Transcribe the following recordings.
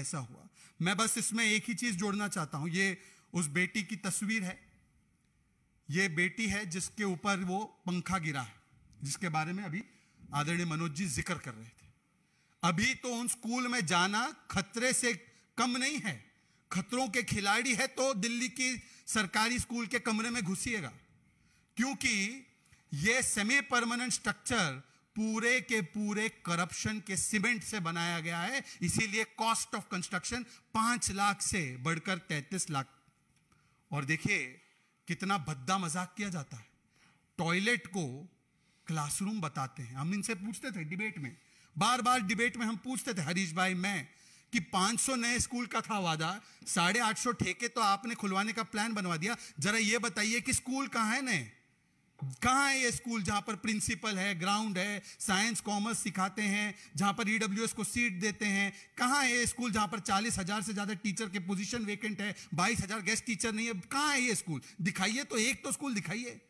ऐसा हुआ। मैं बस इसमें एक ही चीज जोड़ना चाहता हूं, ये उस बेटी की तस्वीर है। ये बेटी है जिसके ऊपर वो पंखा गिरा है, जिसके बारे में अभी आदरणीय मनोज जी जिक्र कर रहे थे। अभी तो उन स्कूल में जाना खतरे से कम नहीं है। खतरों के खिलाड़ी है तो दिल्ली की सरकारी स्कूल के कमरे में घुसिएगा, क्योंकि यह सेमी परमानेंट स्ट्रक्चर पूरे के पूरे करप्शन के सीमेंट से बनाया गया है। इसीलिए कॉस्ट ऑफ कंस्ट्रक्शन 5 लाख से बढ़कर 33 लाख। और देखिए कितना भद्दा मजाक किया जाता है। टॉयलेट को क्लासरूम बताते हैं। हम इनसे पूछते थे डिबेट में, बार बार डिबेट में हम पूछते थे, हरीश भाई मैं, कि 500 नए स्कूल का था वादा, 850 ठेके तो आपने खुलवाने का प्लान बनवा दिया। जरा ये बताइए कि स्कूल कहां है नए? कहां है ये स्कूल जहां पर प्रिंसिपल है, ग्राउंड है, साइंस कॉमर्स सिखाते हैं, जहां पर ईडब्ल्यूएस को सीट देते हैं? कहां है ये स्कूल जहां पर 40,000 से ज्यादा टीचर के पोजीशन वेकेंट है, 22,000 गेस्ट टीचर नहीं है? कहां है ये स्कूल? दिखाइए तो, एक तो स्कूल दिखाइए।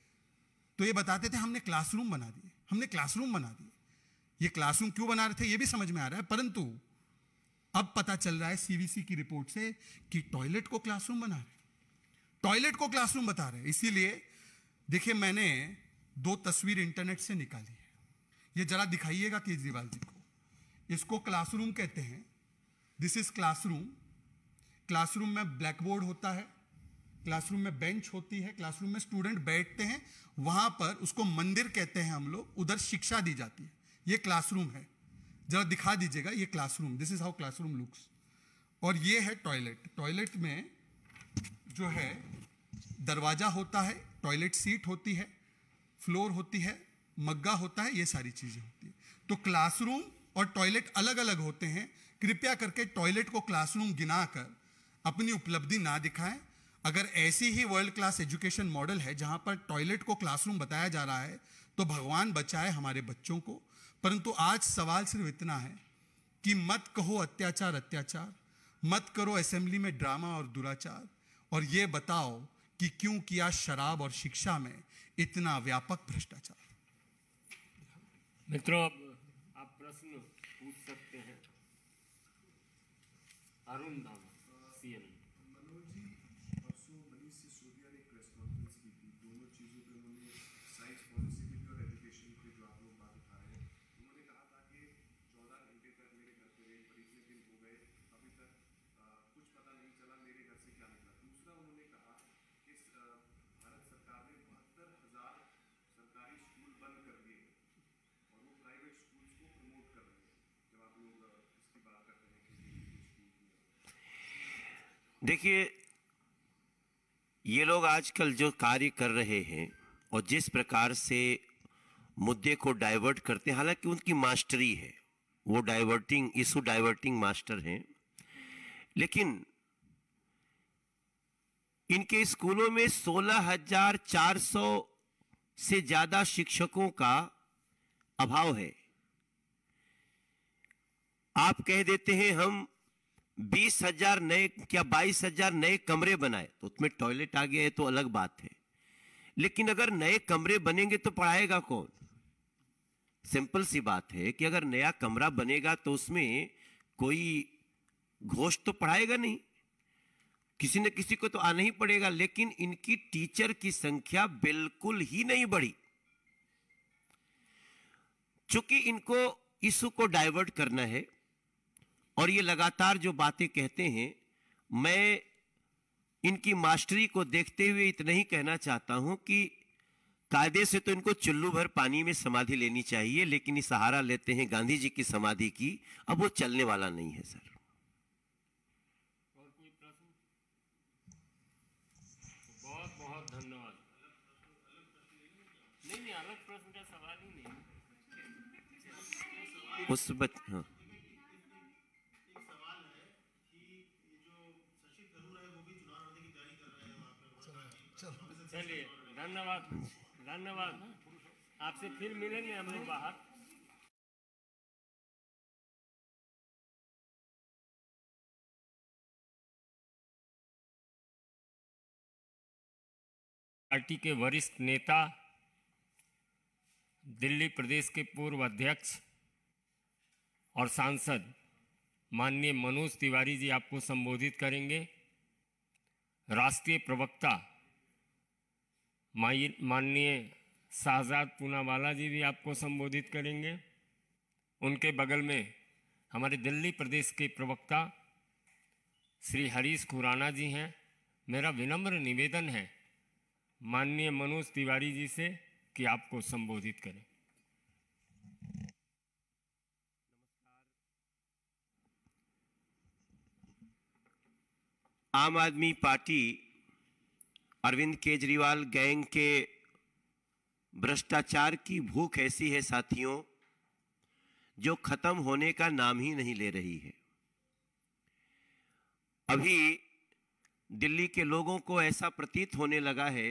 तो ये बताते थे हमने क्लासरूम बना दिए, हमने क्लासरूम बना दिए। ये क्लासरूम क्यों बना रहे थे ये भी समझ में आ रहा है, परंतु अब पता चल रहा है सीवीसी की रिपोर्ट से कि टॉयलेट को क्लासरूम बना रहे, टॉयलेट को क्लासरूम बता रहे। इसीलिए देखिए मैंने 2 तस्वीर इंटरनेट से निकाली है, ये जरा दिखाइएगा केजरीवाल जी को। इसको क्लासरूम कहते हैं। This is classroom. क्लासरूम में ब्लैक बोर्ड होता है, क्लासरूम में बेंच होती है, क्लासरूम में स्टूडेंट बैठते हैं, वहां पर उसको मंदिर कहते हैं हम लोग, उधर शिक्षा दी जाती है। ये क्लासरूम है, जरा दिखा दीजिएगा ये classroom. This is how classroom looks. और ये है टॉयलेट। टॉयलेट में जो है दरवाजा होता है, टॉयलेट सीट होती है, फ्लोर होती है, मग्गा होता है, ये सारी चीजें होती है। तो क्लासरूम और टॉयलेट अलग अलग होते हैं। कृपया करके टॉयलेट को क्लासरूम गिनाकर अपनी उपलब्धि ना दिखाएं। अगर ऐसी ही वर्ल्ड क्लास एजुकेशन मॉडल है जहां पर टॉयलेट को क्लासरूम बताया जा रहा है तो भगवान बचाए हमारे बच्चों को। परंतु आज सवाल सिर्फ इतना है कि मत कहो अत्याचार अत्याचार, मत करो असेंबली में ड्रामा और दुराचार, और यह बताओ कि क्यों किया शराब और शिक्षा में इतना व्यापक भ्रष्टाचार। मित्रों आप प्रश्न पूछ सकते हैं। अरुण दामा सीएम। मनोज जी, परसों मनीष सिसोदिया ने एक प्रेस कॉन्फ्रेंस की थी, दोनों चीज़ों पे उन्होंने साइंस पॉलिसी पे भी और एजुकेशन पे जो आप लोग बात उठा रहे हैं, उन्होंने कहा था कि 14 घंटे तक मेरे घर पे रेल पर इतने दिन हो गए, अभी तक कुछ पता नहीं चला मेरे घर से क्या निकला। दूसरा उन्होंने कहा कि भारत सरकार ने 72,000 सरकारी स्कूल बंद कर दिए और वो प्राइवेट स्कूल्स को प्रमोट कर रहे हैं। जब आप लोग इसकी बात करते हैं कि देखिए ये लोग आजकल जो कार्य कर रहे हैं और जिस प्रकार से मुद्दे को डाइवर्ट करते हैं, हालांकि उनकी मास्टरी है, वो इशू डाइवर्टिंग मास्टर हैं, लेकिन इनके स्कूलों में 16,400 से ज्यादा शिक्षकों का अभाव है। आप कह देते हैं हम 20,000 नए क्या 22,000 नए कमरे बनाए, तो उसमें टॉयलेट आ गया है तो अलग बात है, लेकिन अगर नए कमरे बनेंगे तो पढ़ाएगा कौन? सिंपल सी बात है कि अगर नया कमरा बनेगा तो उसमें कोई घोष तो पढ़ाएगा नहीं, किसी न किसी को तो आना ही पड़ेगा। लेकिन इनकी टीचर की संख्या बिल्कुल ही नहीं बढ़ी, चूंकि इनको इशू को डाइवर्ट करना है और ये लगातार जो बातें कहते हैं। मैं इनकी मास्टरी को देखते हुए इतना ही कहना चाहता हूं कि कायदे से तो इनको चुल्लू भर पानी में समाधि लेनी चाहिए, लेकिन ये सहारा लेते हैं गांधी जी की समाधि की, अब वो चलने वाला नहीं है सर। और कोई प्रश्न? बहुत बहुत धन्यवाद। नहीं अलग प्रश्न का सवाल ही नहीं। हाँ चलिए धन्यवाद धन्यवाद। आपसे फिर मिलेंगे हम लोग बाहर। पार्टी के वरिष्ठ नेता, दिल्ली प्रदेश के पूर्व अध्यक्ष और सांसद माननीय मनोज तिवारी जी आपको संबोधित करेंगे। राष्ट्रीय प्रवक्ता माननीय शाहजाद पूनावाला जी भी आपको संबोधित करेंगे। उनके बगल में हमारे दिल्ली प्रदेश के प्रवक्ता श्री हरीश खुराना जी हैं। मेरा विनम्र निवेदन है माननीय मनोज तिवारी जी से कि आपको संबोधित करें। आम आदमी पार्टी अरविंद केजरीवाल गैंग के भ्रष्टाचार की भूख ऐसी है साथियों, जो खत्म होने का नाम ही नहीं ले रही है। अभी दिल्ली के लोगों को ऐसा प्रतीत होने लगा है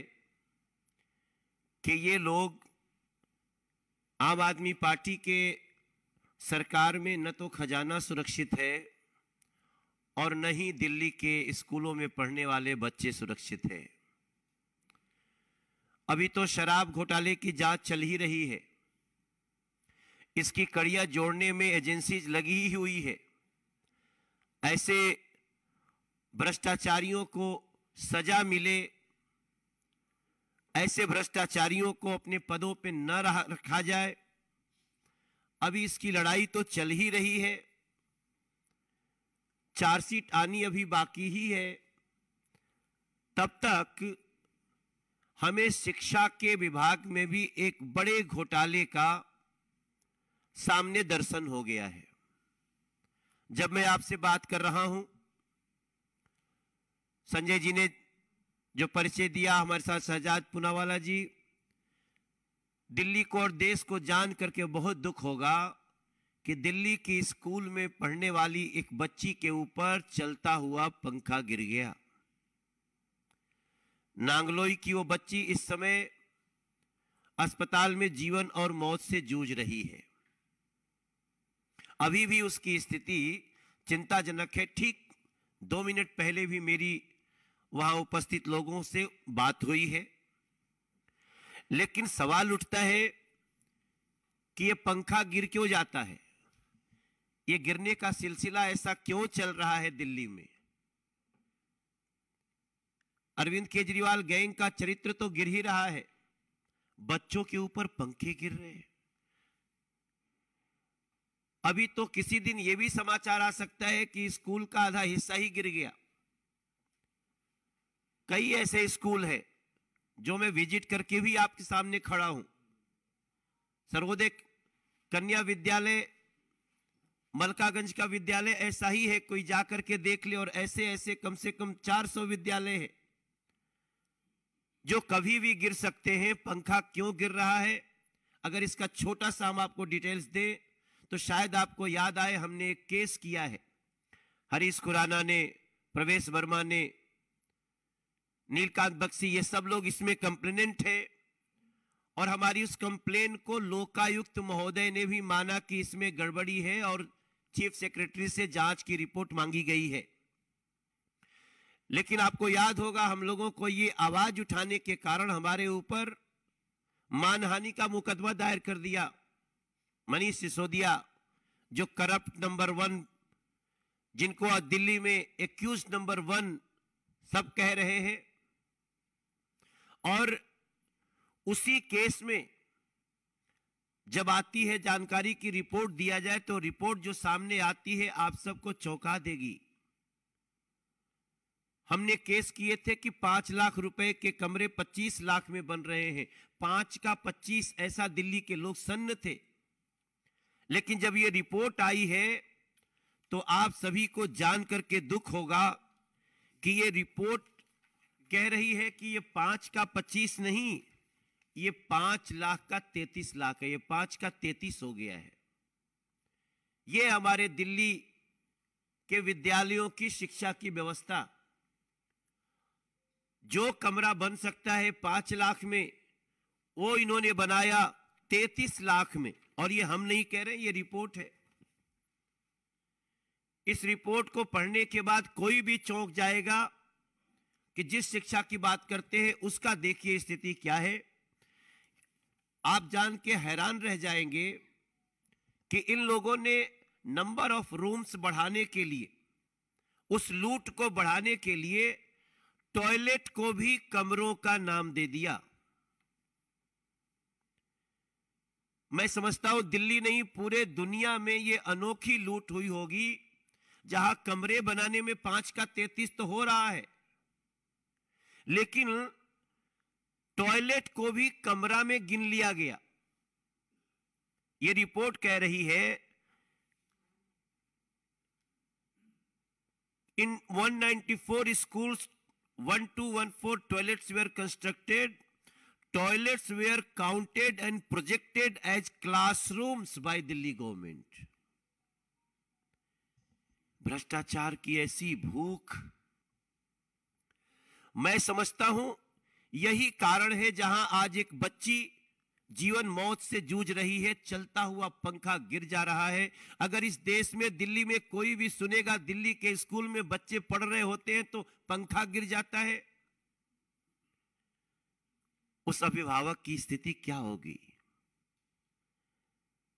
कि ये लोग आम आदमी पार्टी के सरकार में न तो खजाना सुरक्षित है और न ही दिल्ली के स्कूलों में पढ़ने वाले बच्चे सुरक्षित हैं। अभी तो शराब घोटाले की जांच चल ही रही है। इसकी कड़ियां जोड़ने में एजेंसीज लगी ही हुई है। ऐसे भ्रष्टाचारियों को सजा मिले, ऐसे भ्रष्टाचारियों को अपने पदों पे न रखा जाए। अभी इसकी लड़ाई तो चल ही रही है। चार्जशीट आनी अभी बाकी ही है। तब तक हमें शिक्षा के विभाग में भी एक बड़े घोटाले का सामने दर्शन हो गया है। जब मैं आपसे बात कर रहा हूं, संजय जी ने जो परिचय दिया, हमारे साथ शहजाद पूनावाला जी, दिल्ली को और देश को जान करके बहुत दुख होगा कि दिल्ली की स्कूल में पढ़ने वाली एक बच्ची के ऊपर चलता हुआ पंखा गिर गया। नांगलोई की वो बच्ची इस समय अस्पताल में जीवन और मौत से जूझ रही है। अभी भी उसकी स्थिति चिंताजनक है। ठीक 2 मिनट पहले भी मेरी वहां उपस्थित लोगों से बात हुई है। लेकिन सवाल उठता है कि ये पंखा गिर क्यों जाता है? ये गिरने का सिलसिला ऐसा क्यों चल रहा है दिल्ली में? अरविंद केजरीवाल गैंग का चरित्र तो गिर ही रहा है, बच्चों के ऊपर पंखे गिर रहे हैं। अभी तो किसी दिन यह भी समाचार आ सकता है कि स्कूल का आधा हिस्सा ही गिर गया। कई ऐसे स्कूल हैं जो मैं विजिट करके भी आपके सामने खड़ा हूं। सर्वोदय कन्या विद्यालय, मलकागंज का विद्यालय ऐसा ही है, कोई जाकर के देख ले। और ऐसे ऐसे कम से कम 400 विद्यालय हैं जो कभी भी गिर सकते हैं। पंखा क्यों गिर रहा है? अगर इसका छोटा सा हम आपको डिटेल्स दें तो शायद आपको याद आए, हमने एक केस किया है। हरीश खुराना ने, प्रवेश वर्मा ने, नीलकांत बख्शी, ये सब लोग इसमें कंप्लेनेंट है। और हमारी उस कंप्लेन को लोकायुक्त महोदय ने भी माना कि इसमें गड़बड़ी है और चीफ सेक्रेटरी से जांच की रिपोर्ट मांगी गई है। लेकिन आपको याद होगा, हम लोगों को ये आवाज उठाने के कारण हमारे ऊपर मानहानि का मुकदमा दायर कर दिया। मनीष सिसोदिया, जो करप्ट नंबर 1, जिनको दिल्ली में एक्यूज नंबर 1 सब कह रहे हैं। और उसी केस में जब आती है जानकारी की रिपोर्ट दिया जाए, तो रिपोर्ट जो सामने आती है आप सबको चौंका देगी। हमने केस किए थे कि 5 लाख रुपए के कमरे 25 लाख में बन रहे हैं। 5 का 25, ऐसा दिल्ली के लोग सन्न थे। लेकिन जब ये रिपोर्ट आई है तो आप सभी को जान करके दुख होगा कि ये रिपोर्ट कह रही है कि ये 5 का 25 नहीं, ये 5 लाख का 33 लाख है। ये 5 का 33 हो गया है। ये हमारे दिल्ली के विद्यालयों की शिक्षा की व्यवस्था। जो कमरा बन सकता है 5 लाख में, वो इन्होंने बनाया 33 लाख में। और ये हम नहीं कह रहे, ये रिपोर्ट है। इस रिपोर्ट को पढ़ने के बाद कोई भी चौंक जाएगा कि जिस शिक्षा की बात करते हैं उसका देखिए स्थिति क्या है। आप जान के हैरान रह जाएंगे कि इन लोगों ने नंबर ऑफ रूम्स बढ़ाने के लिए, उस लूट को बढ़ाने के लिए टॉयलेट को भी कमरों का नाम दे दिया। मैं समझता हूं दिल्ली नहीं, पूरे दुनिया में यह अनोखी लूट हुई होगी जहां कमरे बनाने में 5 का 33 तो हो रहा है, लेकिन टॉयलेट को भी कमरा में गिन लिया गया। यह रिपोर्ट कह रही है in 194 schools 1214 toilets were constructed. Toilets were counted and projected as classrooms by Delhi government. भ्रष्टाचार की ऐसी भूख, मैं समझता हूं यही कारण है जहां आज एक बच्ची जीवन मौत से जूझ रही है, चलता हुआ पंखा गिर जा रहा है। अगर इस देश में, दिल्ली में कोई भी सुनेगा दिल्ली के स्कूल में बच्चे पढ़ रहे होते हैं तो पंखा गिर जाता है, उस अभिभावक की स्थिति क्या होगी?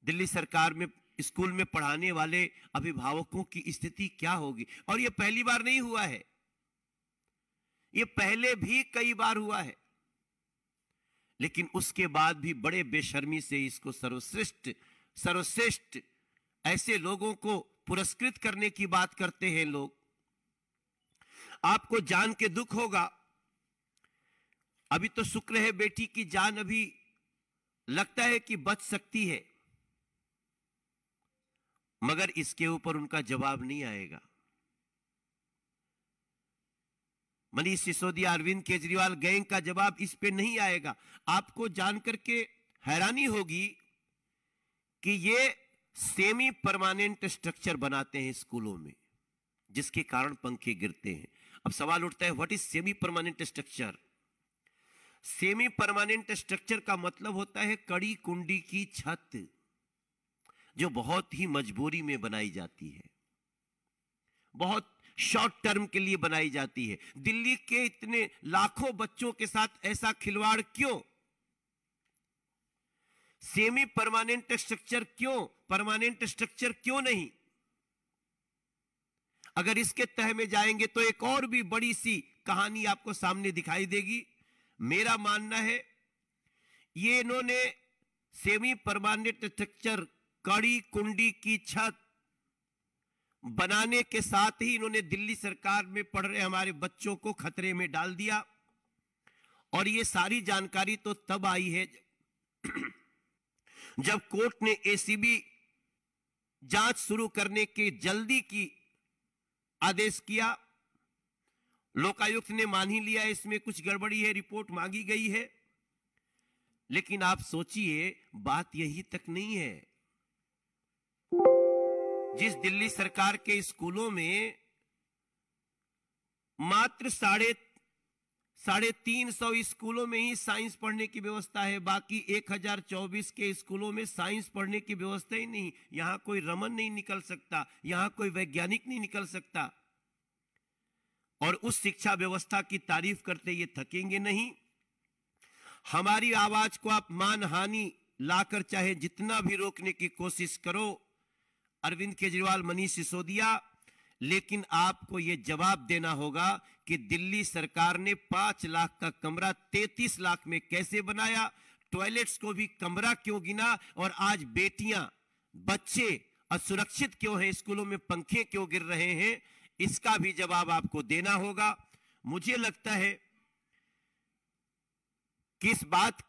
दिल्ली सरकार में स्कूल में पढ़ाने वाले अभिभावकों की स्थिति क्या होगी? और यह पहली बार नहीं हुआ है, यह पहले भी कई बार हुआ है, लेकिन उसके बाद भी बड़े बेशर्मी से इसको सर्वश्रेष्ठ ऐसे लोगों को पुरस्कृत करने की बात करते हैं लोग। आपको जान के दुख होगा, अभी तो शुक्र है बेटी की जान अभी लगता है कि बच सकती है, मगर इसके ऊपर उनका जवाब नहीं आएगा। मनीष सिसोदिया, अरविंद केजरीवाल गैंग का जवाब इस पे नहीं आएगा। आपको जानकर के हैरानी होगी कि ये सेमी परमानेंट स्ट्रक्चर बनाते हैं स्कूलों में, जिसके कारण पंखे गिरते हैं। अब सवाल उठता है, what is semi permanent structure? Semi permanent structure का मतलब होता है कड़ी कुंडी की छत, जो बहुत ही मजबूरी में बनाई जाती है, बहुत शॉर्ट टर्म के लिए बनाई जाती है। दिल्ली के इतने लाखों बच्चों के साथ ऐसा खिलवाड़ क्यों? सेमी परमानेंट स्ट्रक्चर क्यों? परमानेंट स्ट्रक्चर क्यों नहीं? अगर इसके तह में जाएंगे तो एक और भी बड़ी सी कहानी आपको सामने दिखाई देगी। मेरा मानना है ये इन्होंने सेमी परमानेंट स्ट्रक्चर, कड़ी कुंडी की छत बनाने के साथ ही इन्होंने दिल्ली सरकार में पढ़ रहे हमारे बच्चों को खतरे में डाल दिया। और ये सारी जानकारी तो तब आई है जब कोर्ट ने एसीबी जांच शुरू करने के जल्दी की आदेश किया। लोकायुक्त ने मान ही लिया इसमें कुछ गड़बड़ी है, रिपोर्ट मांगी गई है। लेकिन आप सोचिए, बात यही तक नहीं है। जिस दिल्ली सरकार के स्कूलों में मात्र 350 स्कूलों में ही साइंस पढ़ने की व्यवस्था है, बाकी 1024 के स्कूलों में साइंस पढ़ने की व्यवस्था ही नहीं। यहां कोई रमन नहीं निकल सकता, यहां कोई वैज्ञानिक नहीं निकल सकता। और उस शिक्षा व्यवस्था की तारीफ करते ये थकेंगे नहीं। हमारी आवाज को आप मानहानि लाकर चाहे जितना भी रोकने की कोशिश करो, अरविंद केजरीवाल, मनीष सिसोदिया, लेकिन आपको यह जवाब देना होगा कि दिल्ली सरकार ने 5 लाख का कमरा 33 लाख में कैसे बनाया, टॉयलेट्स को भी कमरा क्यों गिना, और आज बेटियां, बच्चे असुरक्षित क्यों हैं, स्कूलों में पंखे क्यों गिर रहे हैं, इसका भी जवाब आपको देना होगा। मुझे लगता है कि इस बात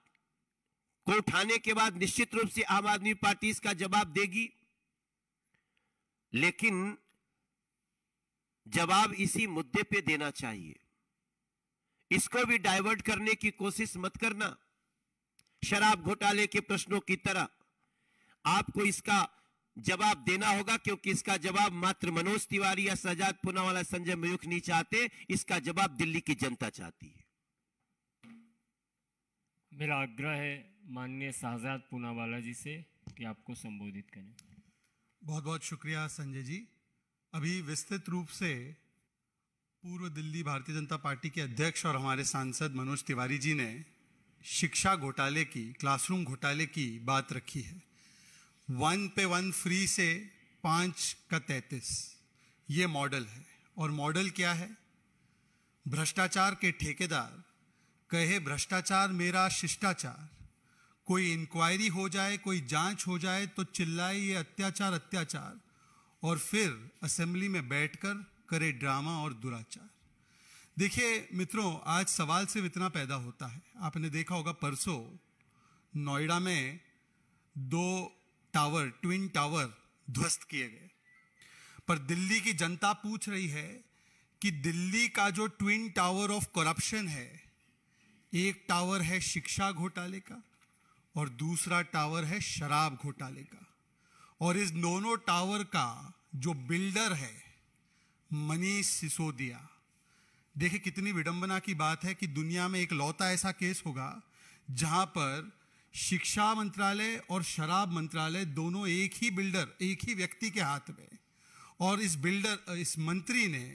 को उठाने के बाद निश्चित रूप से आम आदमी पार्टी इसका जवाब देगी, लेकिन जवाब इसी मुद्दे पे देना चाहिए। इसको भी डाइवर्ट करने की कोशिश मत करना, शराब घोटाले के प्रश्नों की तरह। आपको इसका जवाब देना होगा, क्योंकि इसका जवाब मात्र मनोज तिवारी या शहजाद पूनावाला, संजय मयूख नहीं चाहते, इसका जवाब दिल्ली की जनता चाहती है। मेरा आग्रह है माननीय शहजाद पूनावाला जी से कि आपको संबोधित करें। बहुत बहुत शुक्रिया संजय जी। अभी विस्तृत रूप से पूर्व दिल्ली भारतीय जनता पार्टी के अध्यक्ष और हमारे सांसद मनोज तिवारी जी ने शिक्षा घोटाले की, क्लासरूम घोटाले की बात रखी है। 1 पे 1 फ्री से 5/33 ये मॉडल है। और मॉडल क्या है? भ्रष्टाचार के ठेकेदार कहे भ्रष्टाचार मेरा शिष्टाचार, कोई इंक्वायरी हो जाए, कोई जांच हो जाए तो चिल्लाए ये अत्याचार अत्याचार, और फिर असेंबली में बैठकर करे ड्रामा और दुराचार। देखिए मित्रों, आज सवाल सिर्फ इतना पैदा होता है, आपने देखा होगा परसों नोएडा में 2 टावर, ट्विन टावर ध्वस्त किए गए, पर दिल्ली की जनता पूछ रही है कि दिल्ली का जो ट्विन टावर ऑफ करप्शन है, एक टावर है शिक्षा घोटाले का और दूसरा टावर है शराब घोटाले का, और इस दोनों टावर का जो बिल्डर है मनीष सिसोदिया। देखिए कितनी विडंबना की बात है कि दुनिया में एक लौता ऐसा केस होगा जहां पर शिक्षा मंत्रालय और शराब मंत्रालय दोनों एक ही बिल्डर, एक ही व्यक्ति के हाथ में, और इस मंत्री ने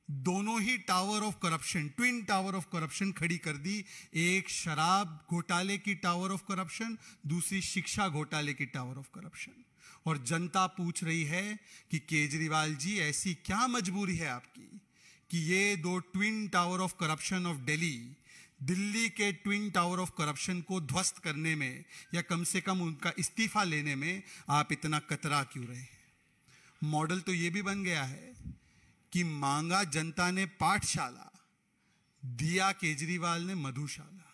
दोनों ही tower of corruption, twin tower of corruption खड़ी कर दी। एक शराब घोटाले की टावर ऑफ करप्शन, दूसरी शिक्षा घोटाले की टावर ऑफ करप्शन। और जनता पूछ रही है कि केजरीवाल जी ऐसी क्या मजबूरी है आपकी कि ये 2 twin tower of corruption of Delhi के ट्विन टावर ऑफ करप्शन को ध्वस्त करने में या कम से कम उनका इस्तीफा लेने में आप इतना कतरा क्यों रहे हैं? मॉडल तो ये भी बन गया है कि मांगा जनता ने पाठशाला, दिया केजरीवाल ने मधुशाला।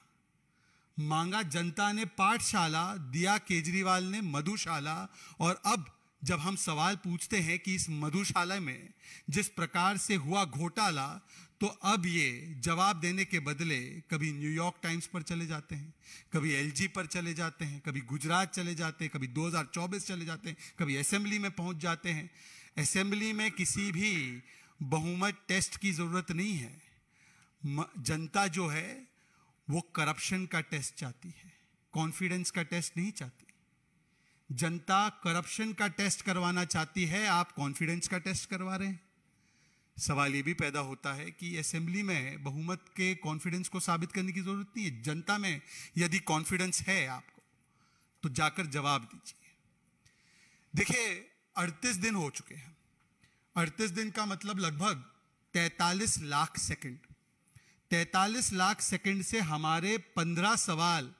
मांगा जनता ने पाठशाला, दिया केजरीवाल ने मधुशाला। और अब जब हम सवाल पूछते हैं कि इस मधुशाला में जिस प्रकार से हुआ घोटाला, तो अब ये जवाब देने के बदले कभी न्यूयॉर्क टाइम्स पर चले जाते हैं, कभी एलजी पर चले जाते हैं, कभी गुजरात चले जाते हैं, कभी 2024 चले जाते हैं, कभी असेंबली में पहुंच जाते हैं। असेंबली में किसी भी बहुमत टेस्ट की जरूरत नहीं है। जनता जो है वो करप्शन का टेस्ट चाहती है, कॉन्फिडेंस का टेस्ट नहीं चाहती। जनता करप्शन का टेस्ट करवाना चाहती है, आप कॉन्फिडेंस का टेस्ट करवा रहे हैं। सवाल ये भी पैदा होता है कि असेंबली में बहुमत के कॉन्फिडेंस को साबित करने की जरूरत नहीं है। जनता में यदि कॉन्फिडेंस है आपको तो जाकर जवाब दीजिए। देखिए 38 दिन हो चुके हैं। 38 दिन का मतलब लगभग 43 लाख सेकंड। 43 लाख सेकंड से हमारे 15 सवाल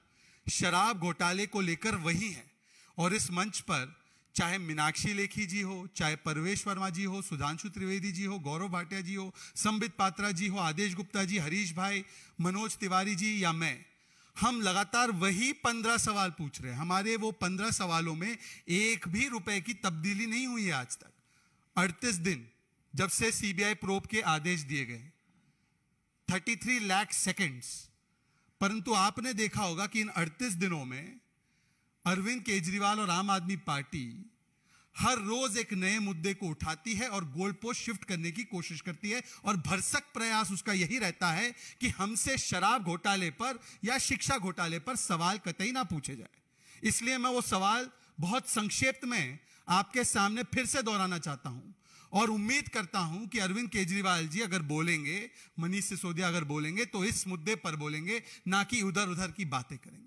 शराब घोटाले को लेकर वही हैं। और इस मंच पर चाहे मीनाक्षी लेखी जी हो, चाहे परवेश वर्मा जी हो, सुधांशु त्रिवेदी जी हो, गौरव भाटिया जी हो, संबित पात्रा जी हो, आदेश गुप्ता जी, हरीश भाई, मनोज तिवारी जी या मैं, हम लगातार वही 15 सवाल पूछ रहे हैं। हमारे वो 15 सवालों में एक भी रुपए की तब्दीली नहीं हुई है आज तक। 38 दिन जब से सीबीआई प्रोब के आदेश दिए गए, 33 लाख सेकेंड्स। परंतु आपने देखा होगा कि इन 38 दिनों में अरविंद केजरीवाल और आम आदमी पार्टी हर रोज एक नए मुद्दे को उठाती है और गोल पोस्ट शिफ्ट करने की कोशिश करती है, और भरसक प्रयास उसका यही रहता है कि हमसे शराब घोटाले पर या शिक्षा घोटाले पर सवाल कतई ना पूछे जाए। इसलिए मैं वो सवाल बहुत संक्षेप में आपके सामने फिर से दोहराना चाहता हूं, और उम्मीद करता हूं कि अरविंद केजरीवाल जी अगर बोलेंगे, मनीष सिसोदिया अगर बोलेंगे तो इस मुद्दे पर बोलेंगे, ना कि उधर उधर की बातें करेंगे।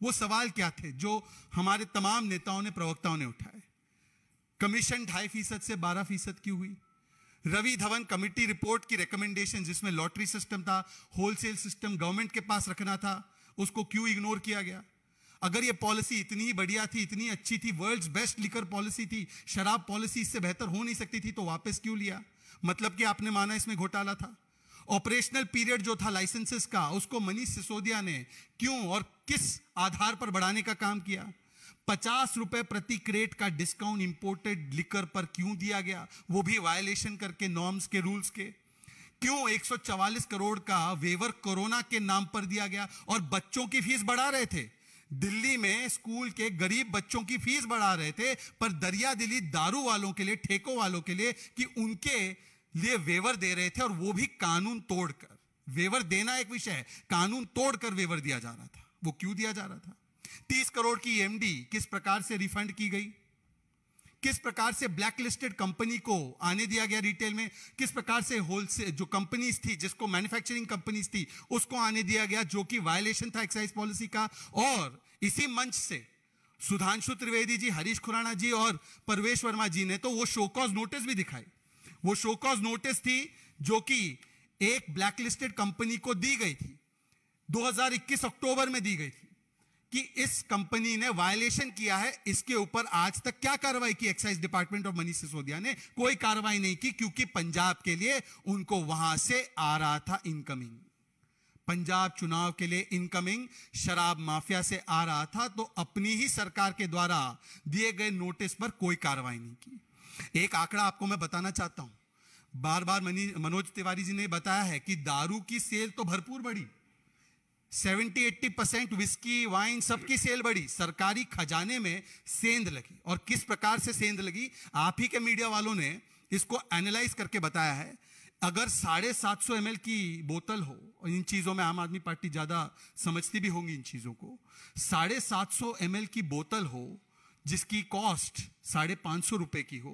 वो सवाल क्या थे जो हमारे तमाम नेताओं ने, प्रवक्ताओं ने उठाए? कमीशन 2.5% से 12% क्यों हुई? रवि धवन कमेटी रिपोर्ट की रिकमेंडेशन, जिसमें लॉटरी सिस्टम था, होलसेल सिस्टम गवर्नमेंट के पास रखना था, उसको क्यों इग्नोर किया गया? अगर ये पॉलिसी इतनी ही बढ़िया थी, इतनी अच्छी थी, वर्ल्ड्स बेस्ट लिकर पॉलिसी थी, शराब पॉलिसी इससे बेहतर हो नहीं सकती थी, तो वापस क्यों लिया? मतलब कि आपने माना इसमें घोटाला था। ऑपरेशनल पीरियड जो था लाइसेंसेस का, उसको मनीष सिसोदिया ने क्यों और किस आधार पर बढ़ाने का काम किया? 50 रुपए प्रति क्रेट का डिस्काउंट इंपोर्टेड लिकर पर क्यों दिया गया, वो भी वायलेशन करके, नॉर्म्स के, रूल्स के? क्यों 144 करोड़ का वेवर कोरोना के नाम पर दिया गया? और बच्चों की फीस बढ़ा रहे थे, दिल्ली में स्कूल के गरीब बच्चों की फीस बढ़ा रहे थे, पर दरिया दिली दारू वालों के लिए, ठेकों वालों के लिए कि उनके लिए वेवर दे रहे थे, और वो भी कानून तोड़कर। वेवर देना एक विषय है, कानून तोड़कर वेवर दिया जा रहा था। वो क्यों दिया जा रहा था? 30 करोड़ की एमडी किस प्रकार से रिफंड की गई? किस प्रकार से ब्लैकलिस्टेड कंपनी को आने दिया गया रिटेल में? किस प्रकार से होलसेल जो कंपनीज थी, जिसको मैन्युफैक्चरिंग कंपनीज थी, उसको आने दिया गया, जो कि वायलेशन था एक्साइज पॉलिसी का? और इसी मंच से सुधांशु त्रिवेदी जी, हरीश खुराना जी और परवेश वर्मा जी ने तो वो शोकॉज नोटिस भी दिखाई। वो शोकॉज नोटिस थी जो कि एक ब्लैकलिस्टेड कंपनी को दी गई थी, 2021 अक्टूबर में दी गई थी कि इस कंपनी ने वायलेशन किया है। इसके ऊपर आज तक क्या कार्रवाई की excise department of Manish Sisodia ने? कोई कार्रवाई नहीं की, क्योंकि पंजाब के लिए उनको वहां से आ रहा था इनकमिंग, पंजाब चुनाव के लिए इनकमिंग शराब माफिया से आ रहा था। तो अपनी ही सरकार के द्वारा दिए गए नोटिस पर कोई कार्रवाई नहीं की। एक आंकड़ा आपको मैं बताना चाहता हूं, बार बार मनोज तिवारी जी ने बताया है कि दारू की सेल तो भरपूर बढ़ी, 70-80% विस्की वाइन सबकी सेल बढ़ी, सरकारी खजाने में सेंध लगी। और किस प्रकार से सेंध लगी, आप ही के मीडिया वालों ने इसको एनालाइज करके बताया है। अगर 750 ml की बोतल हो, और इन चीजों में आम आदमी पार्टी ज्यादा समझती भी होंगी इन चीजों को, 750 ml की बोतल हो जिसकी कॉस्ट 550 रुपए की हो,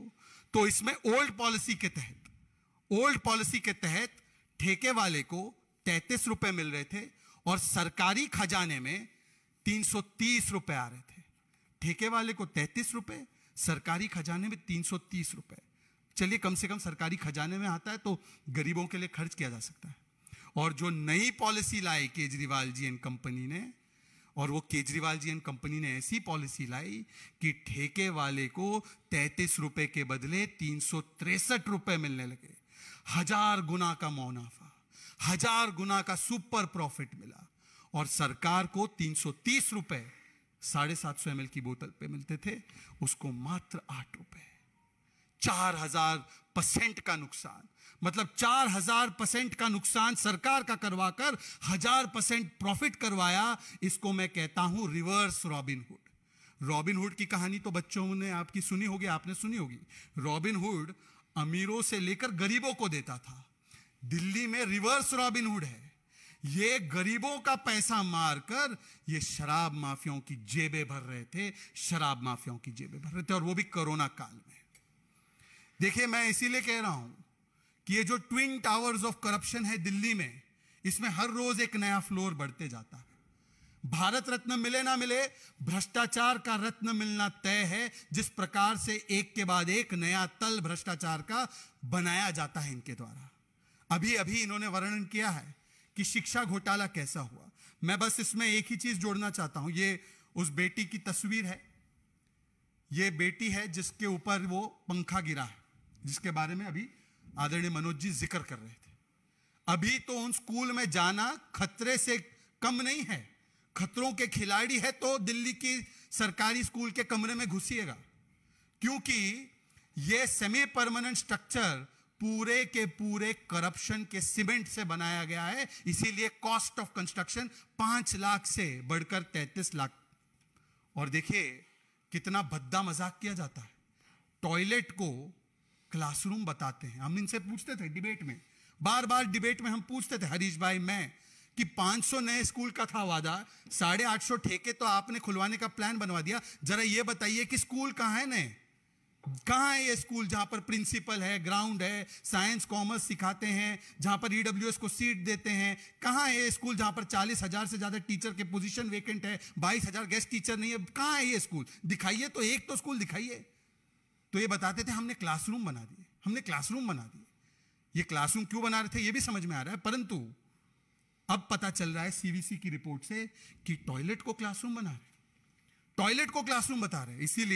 तो इसमें ओल्ड पॉलिसी के तहत ठेके वाले को 33 रुपए मिल रहे थे और सरकारी खजाने में 330 रुपए आ रहे थे। ठेके वाले को 33 रुपए, सरकारी खजाने में 330 रुपए। चलिए, कम से कम सरकारी खजाने में आता है तो गरीबों के लिए खर्च किया जा सकता है। और जो नई पॉलिसी लाई केजरीवाल जी एंड कंपनी ने, और वो केजरीवाल जी एंड कंपनी ने ऐसी पॉलिसी लाई कि ठेके वाले को 33 रुपए के बदले 363 रुपए मिलने लगे। 1000 गुना का मुनाफा, 1000 गुना का सुपर प्रॉफिट मिला। और सरकार को 330 रुपए 750 ml की बोतल पे मिलते थे, उसको मात्र 8 रुपए। 4000% का नुकसान, मतलब 4000% का नुकसान सरकार का करवाकर 1000% प्रॉफिट करवाया। इसको मैं कहता हूं रिवर्स रॉबिनहुड। रॉबिनहुड की कहानी तो बच्चों ने आपकी सुनी होगी, आपने सुनी होगी। रॉबिनहुड अमीरों से लेकर गरीबों को देता था। दिल्ली में रिवर्स रॉबिनहुड है। ये गरीबों का पैसा मारकर ये शराब माफियाओं की जेबें भर रहे थे, शराब माफियाओं की जेबें भर रहे थे, और वो भी कोरोना काल में। देखिए, मैं इसीलिए कह रहा हूं कि ये जो ट्विन टावर्स ऑफ करप्शन है दिल्ली में, इसमें हर रोज एक नया फ्लोर बढ़ते जाता है। भारत रत्न मिले ना मिले, भ्रष्टाचार का रत्न मिलना तय है। जिस प्रकार से एक के बाद एक नया तल भ्रष्टाचार का बनाया जाता है इनके द्वारा। अभी अभी इन्होंने वर्णन किया है कि शिक्षा घोटाला कैसा हुआ। मैं बस इसमें एक ही चीज जोड़ना चाहता हूं। ये उस बेटी की तस्वीर है, ये बेटी है जिसके ऊपर वो पंखा गिरा है, जिसके बारे में अभी आदरणीय मनोज जी जिक्र कर रहे थे। अभी तो उन स्कूल में जाना खतरे से कम नहीं है। खतरों के खिलाड़ी है तो दिल्ली की सरकारी स्कूल के कमरे में घुसिएगा, क्योंकि यह सेमी परमानेंट स्ट्रक्चर पूरे के पूरे करप्शन के सीमेंट से बनाया गया है। इसीलिए कॉस्ट ऑफ कंस्ट्रक्शन 5 लाख से बढ़कर 33 लाख। और देखिए कितना भद्दा मजाक किया जाता है। टॉयलेट को क्लासरूम बताते हैं। हम इनसे पूछते थे डिबेट में, बार बार डिबेट में हम पूछते थे, हरीश भाई मैं, कि 500 नए स्कूल का था वादा, 850 ठेके तो आपने खुलवाने का प्लान बनवा दिया। जरा ये बताइए कि स्कूल कहां है नए? कहां है ये स्कूल जहां पर प्रिंसिपल है, ग्राउंड है, साइंस कॉमर्स सिखाते हैं, जहां पर ईडब्ल्यूएस को सीट देते हैं? कहां है ये स्कूल जहां पर 40,000 से ज्यादा टीचर के पोजीशन वेकेंट है, 22,000 गेस्ट टीचर नहीं है? कहां है ये स्कूल? दिखाइए तो, एक तो स्कूल दिखाइए। तो ये बताते थे हमने क्लासरूम बना दिए, हमने क्लासरूम बना दिए। ये क्लासरूम क्यों बना रहे थे ये भी समझ में आ रहा है, परंतु अब पता चल रहा है सीवीसी की रिपोर्ट से कि टॉयलेट को क्लासरूम बना रहे, टॉयलेट को क्लासरूम बता रहे। इसीलिए